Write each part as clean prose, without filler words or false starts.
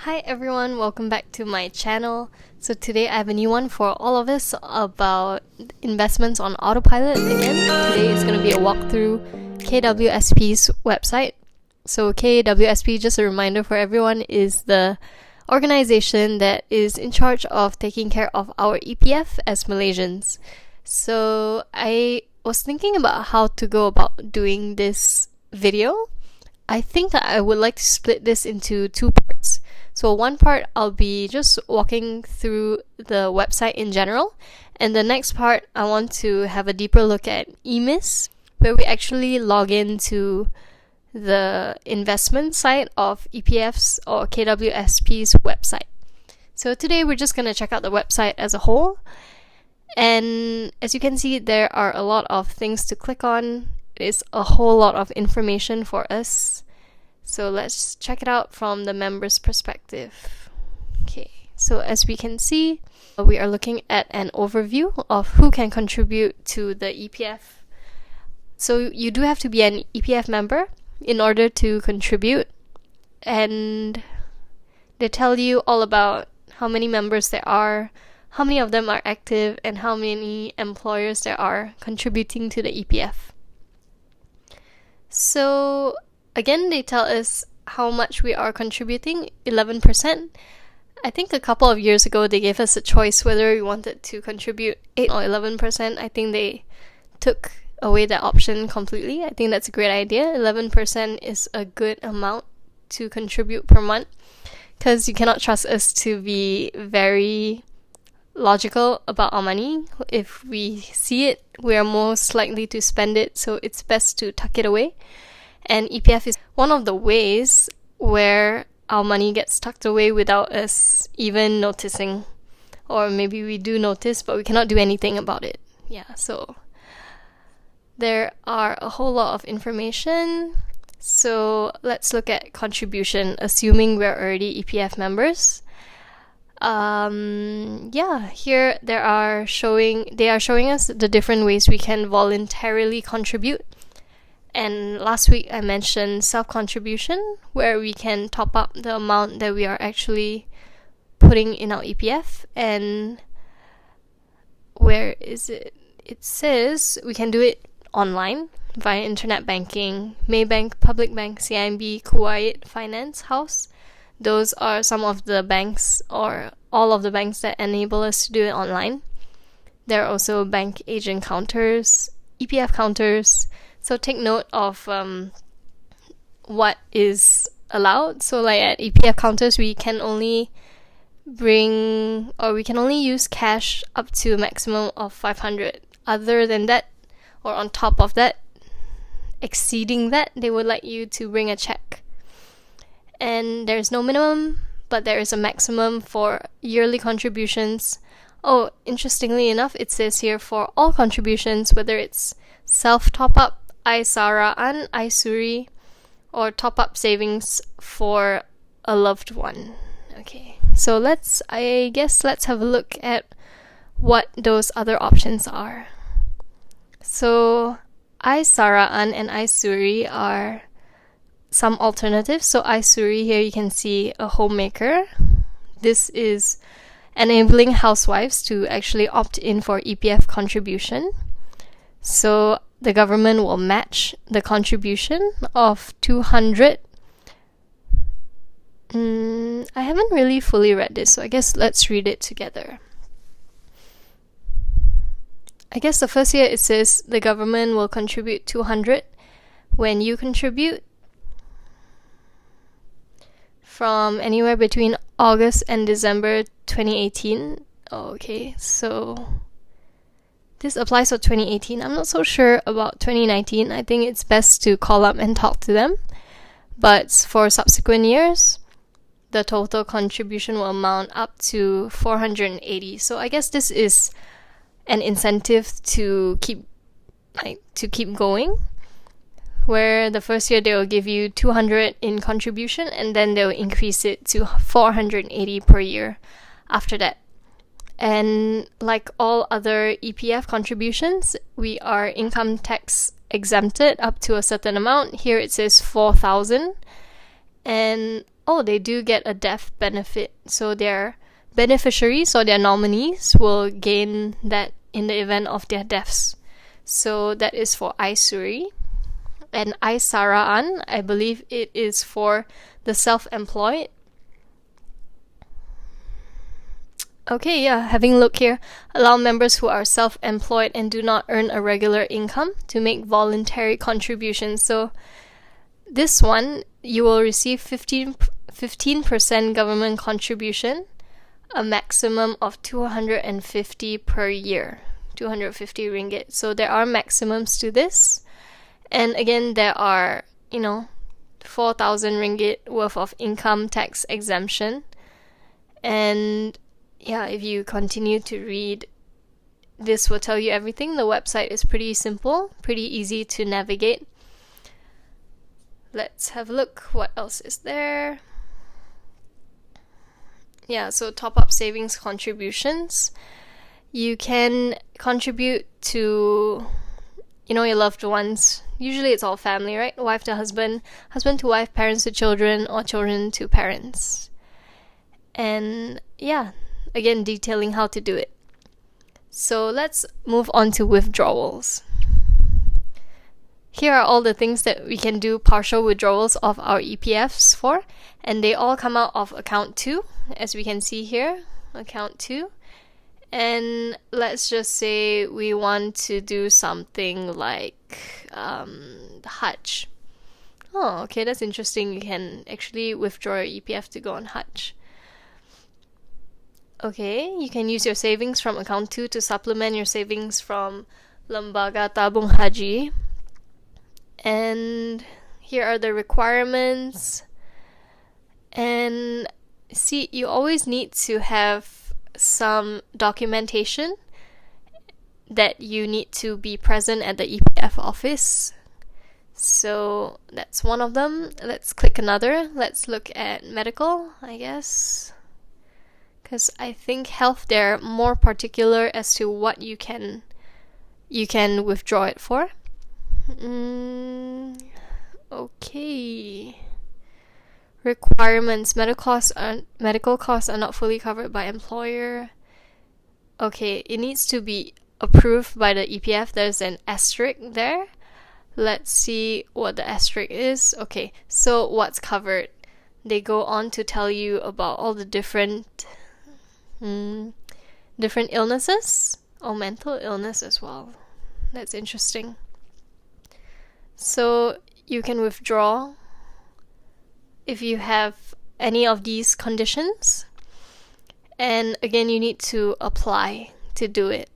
Hi everyone, welcome back to my channel. So today I have a new one for all of us about investments on AutoPilot again. Today is going to be a walkthrough KWSP's website. So KWSP, just a reminder for everyone, is the organization that is in charge of taking care of our EPF as Malaysians. So I was thinking about how to go about doing this video. I think that I would like to split this into two parts. So one part I'll be just walking through the website in general, and the next part I want to have a deeper look at EMIS, where we actually log into the investment side of EPF's or KWSP's website. So today we're just going to check out the website as a whole, and as you can see, there are a lot of things to click on. It is a whole lot of information for us. So let's check it out from the member's perspective. Okay, so as we can see, we are looking at an overview of who can contribute to the EPF. So you do have to be an EPF member in order to contribute, and they tell you all about how many members there are, how many of them are active, and how many employers there are contributing to the EPF. So again, they tell us how much we are contributing, 11%. I think a couple of years ago they gave us a choice whether we wanted to contribute 8 or 11%. I think they took away that option completely. I think that's a great idea. 11% is a good amount to contribute per month, because you cannot trust us to be very logical about our money. If we see it, we are most likely to spend it, so it's best to tuck it away. And EPF is one of the ways where our money gets tucked away without us even noticing. Or maybe we do notice, but we cannot do anything about it. Yeah, so there are a whole lot of information. So let's look at contribution, assuming we're already EPF members. Here they are showing us the different ways we can voluntarily contribute. And last week I mentioned self-contribution, where we can top up the amount that we are actually putting in our EPF. And where is it? It says we can do it online via internet banking, Maybank, Public Bank, CIMB, Kuwait Finance House. Those are some of the banks, or all of the banks, that enable us to do it online. There are also bank agent counters, EPF counters. So take note of what is allowed. So like at EPF counters, we can only use cash up to a maximum of 500. Other than that, or on top of that, exceeding that, they would like you to bring a check. And there's no minimum, but there is a maximum for yearly contributions. Oh, interestingly enough, it says here for all contributions, whether it's self-top-up, i-saraan, i-suri, or top-up savings for a loved one. Okay, so let's have a look at what those other options are. So i-saraan and i-suri are some alternatives. So i-suri, here you can see a homemaker. This is enabling housewives to actually opt in for EPF contribution. So the government will match the contribution of 200. I haven't really fully read this, so I guess let's read it together. I guess the first year it says the government will contribute 200 when you contribute from anywhere between August and December 2018. Okay, so this applies for 2018. I'm not so sure about 2019. I think it's best to call up and talk to them. But for subsequent years, the total contribution will amount up to 480. So I guess this is an incentive to keep going, where the first year they will give you 200 in contribution, and then they'll increase it to 480 per year after that. And like all other EPF contributions, we are income tax exempted up to a certain amount. Here it says 4,000. And oh, they do get a death benefit. So their beneficiaries or their nominees will gain that in the event of their deaths. So that is for i-suri. And i-saraan, I believe it is for the self-employed. Okay, yeah, having a look here, allow members who are self-employed and do not earn a regular income to make voluntary contributions. So this one, you will receive 15% government contribution, a maximum of 250 per year, 250 ringgit. So there are maximums to this. And again, there are, 4,000 ringgit worth of income tax exemption. And yeah, if you continue to read, this will tell you everything. The website is pretty simple, pretty easy to navigate. Let's have a look. What else is there? Yeah, so top-up savings contributions. You can contribute to, your loved ones. Usually it's all family, right? Wife to husband, husband to wife, parents to children, or children to parents. And yeah, again, detailing how to do it. So let's move on to withdrawals. Here are all the things that we can do partial withdrawals of our EPFs for, and they all come out of account 2, as we can see here, account 2. And let's just say we want to do something like Hajj. Oh, okay, that's interesting. You can actually withdraw your EPF to go on Hajj. Okay, you can use your savings from account 2 to supplement your savings from Lembaga Tabung Haji. And here are the requirements. And see, you always need to have some documentation that you need to be present at the EPF office. So that's one of them. Let's click another. Let's look at medical, I guess. Because I think health, they're more particular as to what you can withdraw it for. Okay. Requirements. Medical costs are not fully covered by employer. Okay, it needs to be approved by the EPF. There's an asterisk there. Let's see what the asterisk is. Okay, so what's covered? They go on to tell you about all the different illnesses. Oh, mental illness as well. That's interesting. So you can withdraw if you have any of these conditions. And again, you need to apply to do it.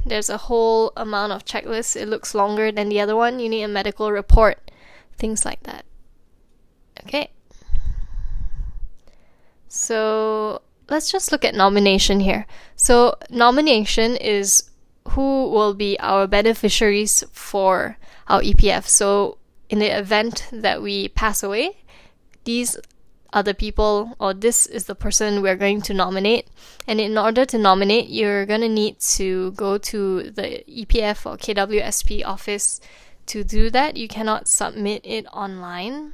There's a whole amount of checklists. It looks longer than the other one. You need a medical report, things like that. Okay. So let's just look at nomination here. So nomination is who will be our beneficiaries for our EPF. So in the event that we pass away, these are the people, or this is the person we're going to nominate. And in order to nominate, you're going to need to go to the EPF or KWSP office to do that. You cannot submit it online.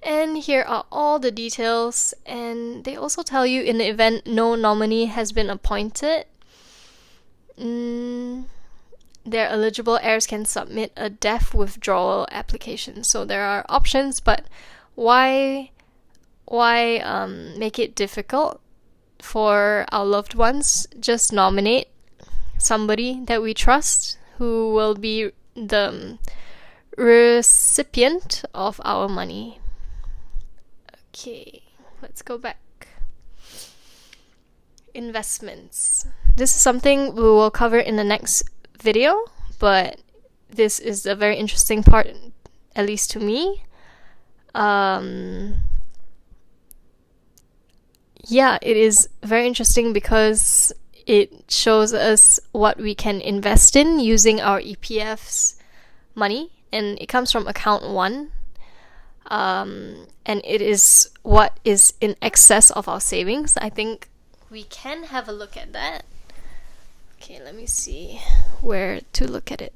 And here are all the details, and they also tell you in the event no nominee has been appointed, their eligible heirs can submit a death withdrawal application. So there are options, but why make it difficult for our loved ones? Just nominate somebody that we trust who will be the recipient of our money. Okay, let's go back. Investments. This is something we will cover in the next video, but this is a very interesting part, at least to me. Yeah, it is very interesting because it shows us what we can invest in using our EPF's money, and it comes from account 1. And it is what is in excess of our savings. I think we can have a look at that. Okay, let me see where to look at it.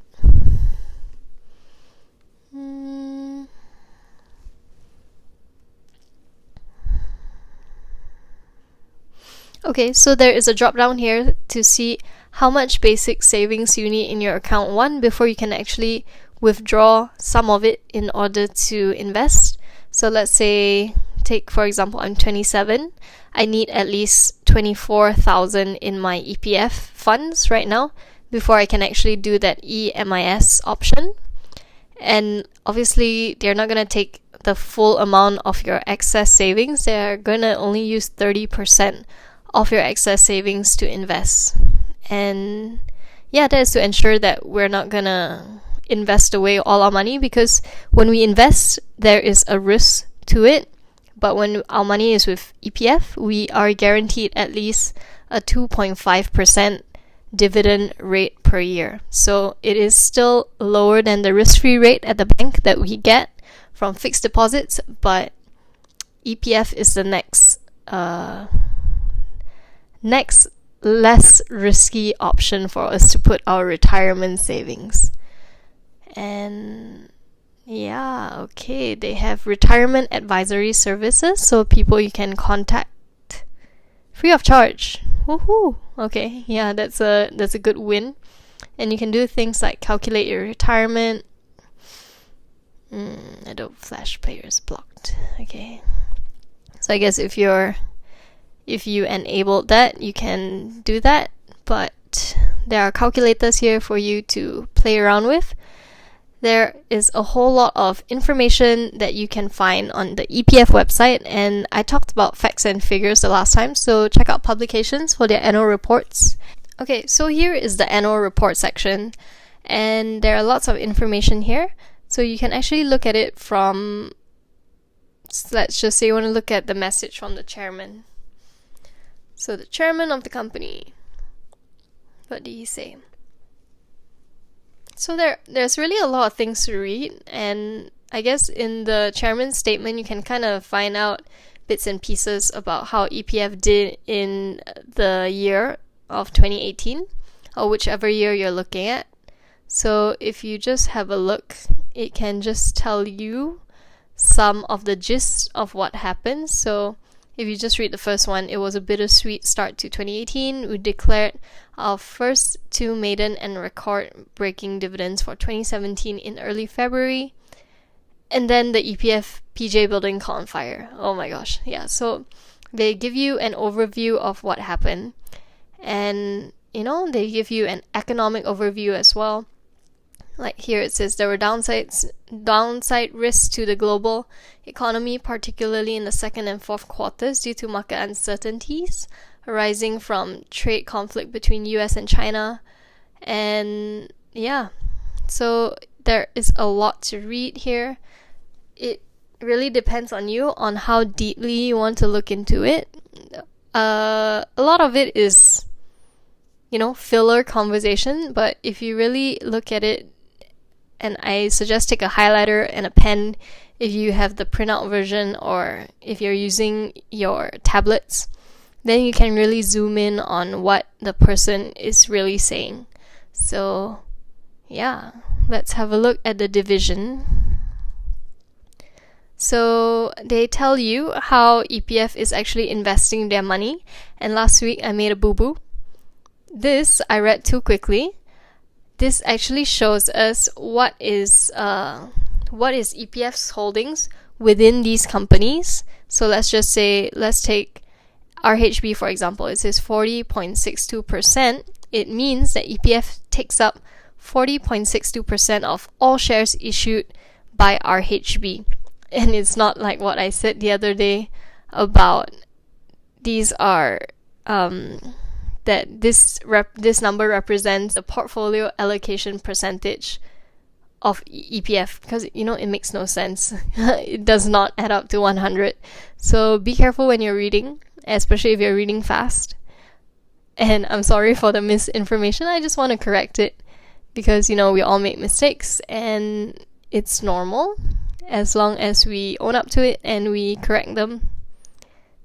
Okay, so there is a drop down here to see how much basic savings you need in your account one before you can actually withdraw some of it in order to invest. So let's say, take for example, I'm 27. I need at least 24,000 in my EPF funds right now before I can actually do that EMIS option. And obviously, they're not going to take the full amount of your excess savings. They're going to only use 30% of your excess savings to invest. And yeah, that is to ensure that we're not going to invest away all our money, because when we invest, there is a risk to it. But when our money is with EPF, we are guaranteed at least a 2.5% dividend rate per year. So it is still lower than the risk-free rate at the bank that we get from fixed deposits, but EPF is the next less risky option for us to put our retirement savings. And yeah, okay, they have retirement advisory services, so people you can contact free of charge. Woohoo! Okay, yeah, that's a good win. And you can do things like calculate your retirement. Adobe Flash Player is blocked. Okay, so I guess if you enabled that, you can do that. But there are calculators here for you to play around with. There is a whole lot of information that you can find on the EPF website, and I talked about facts and figures the last time, so check out publications for their annual reports. Okay, so here is the annual report section, and there are lots of information here. So you can actually look at it from, let's just say you want to look at the message from the chairman. So the chairman of the company, what did he say? So there's really a lot of things to read, and I guess in the chairman's statement you can kind of find out bits and pieces about how EPF did in the year of 2018, or whichever year you're looking at. So if you just have a look, it can just tell you some of the gist of what happened. So if you just read the first one, it was a bittersweet start to 2018. We declared our first two maiden and record-breaking dividends for 2017 in early February. And then the EPF PJ building caught on fire. Oh my gosh. Yeah, so they give you an overview of what happened. And, they give you an economic overview as well. Like here it says there were downside risks to the global economy, particularly in the second and fourth quarters due to market uncertainties arising from trade conflict between US and China. And yeah, so there is a lot to read here. It really depends on you on how deeply you want to look into it. A lot of it is, filler conversation, but if you really look at it, and I suggest take a highlighter and a pen if you have the printout version, or if you're using your tablets, then you can really zoom in on what the person is really saying. So yeah, let's have a look at the division. So they tell you how EPF is actually investing their money, and last week I made a boo-boo. This I read too quickly. This actually shows us what is EPF's holdings within these companies. So let's take RHB for example. It says 40.62%. It means that EPF takes up 40.62% of all shares issued by RHB. And it's not like what I said the other day about these are that this number represents the portfolio allocation percentage of EPF, because it makes no sense. It does not add up to 100. So be careful when you're reading, especially if you're reading fast. And I'm sorry for the misinformation. I just want to correct it, because we all make mistakes and it's normal as long as we own up to it and we correct them.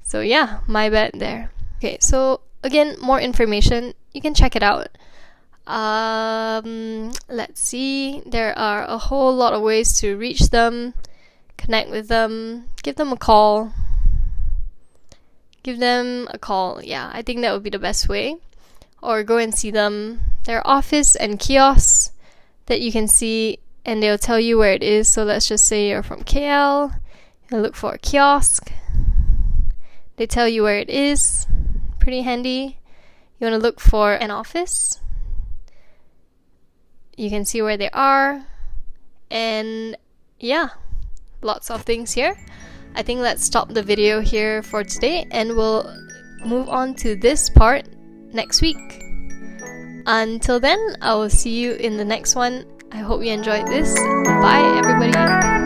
So yeah, my bad there. Okay, so again, more information, you can check it out. Let's see, there are a whole lot of ways to reach them, connect with them, give them a call, give them a call. Yeah, I think that would be the best way. Or go and see them. Their office and kiosks that you can see, and they'll tell you where it is. So let's just say you're from KL, you look for a kiosk. They tell you where it is. Pretty handy. You want to look for an office. You can see where they are. And yeah, lots of things here. I think let's stop the video here for today, and we'll move on to this part next week. Until then, I will see you in the next one. I hope you enjoyed this. Bye, everybody.